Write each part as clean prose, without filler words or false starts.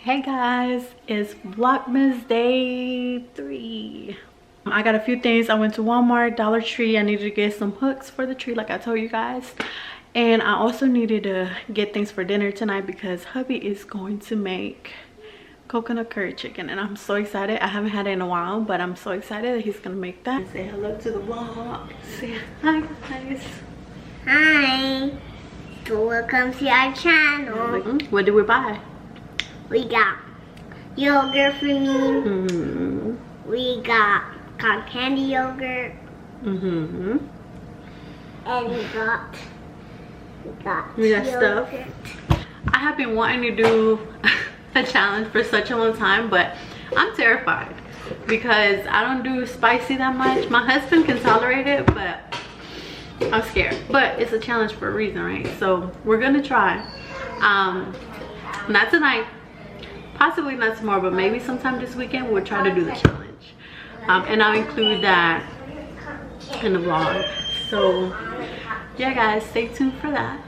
Hey guys, it's Vlogmas day 3. I got a few things. I went to Walmart, Dollar Tree. I needed to get some hooks for the tree like I told you guys. And I also needed to get things for dinner tonight because hubby is going to make coconut curry chicken. And I'm so excited. I haven't had it in a while, but I'm so excited that he's going to make that. Say hello to the vlog. Say hi guys. Hi. So welcome to our channel. What did we buy? We got yogurt for me. We got cotton candy yogurt. And we got stuff. I have been wanting to do a challenge for such a long time, but I'm terrified because I don't do spicy that much. My husband can tolerate it, but I'm scared. But it's a challenge for a reason, right? So we're gonna try. Not tonight, possibly not tomorrow, but maybe sometime this weekend we'll try to do the challenge. And I'll include that in the vlog. So yeah guys, stay tuned for that.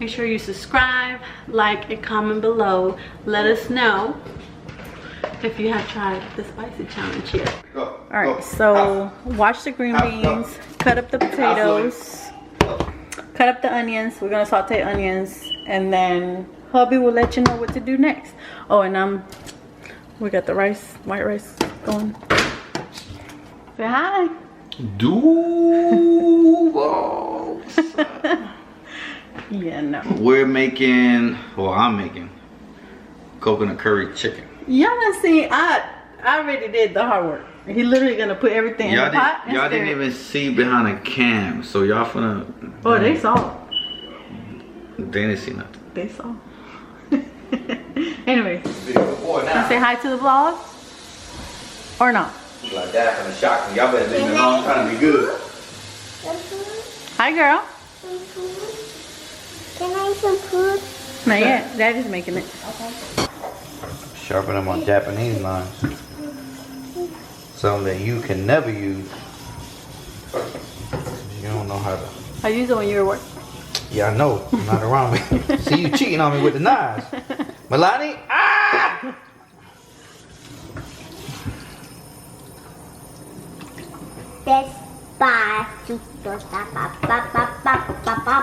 Make sure you subscribe, like, and comment below. Let us know if you have tried the spicy challenge yet. All right, so wash the green beans, cut up the potatoes, cut up the onions. We're gonna saute onions, and then hubby will let you know what to do next. Oh, and we got the rice, white rice going. Say hi. Yeah, no. We're making, well, I'm making coconut curry chicken. Y'all done seen, I already did the hard work. He literally gonna put everything in the pot. Y'all didn't even see behind the cam, so y'all finna. Oh, they saw. They didn't see nothing. They saw. Anyway, wanna say hi to the vlog? Or not? Like that from the shock. Y'all better leave me alone. I'm trying to be good. Hi, girl. Can I have some food? Not yet. Daddy's making it. Okay. Sharpen my Japanese knives. Something that you can never use. You don't know how to. I use it when you're at work. Yeah, I know. Not around me. See you cheating on me with the knives. Milani? Ah! Despacito, pa pa pa pa pa pa pa.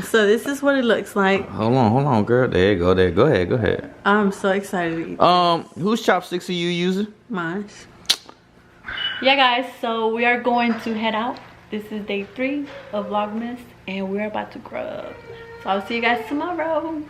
So this is what it looks like. Hold on, girl. There you go. There. Go ahead. I'm so excited to eat. Whose chopsticks are you using? Mine. Yeah, guys. So we are going to head out. This is day 3 of Vlogmas, and we're about to grub. So I'll see you guys tomorrow.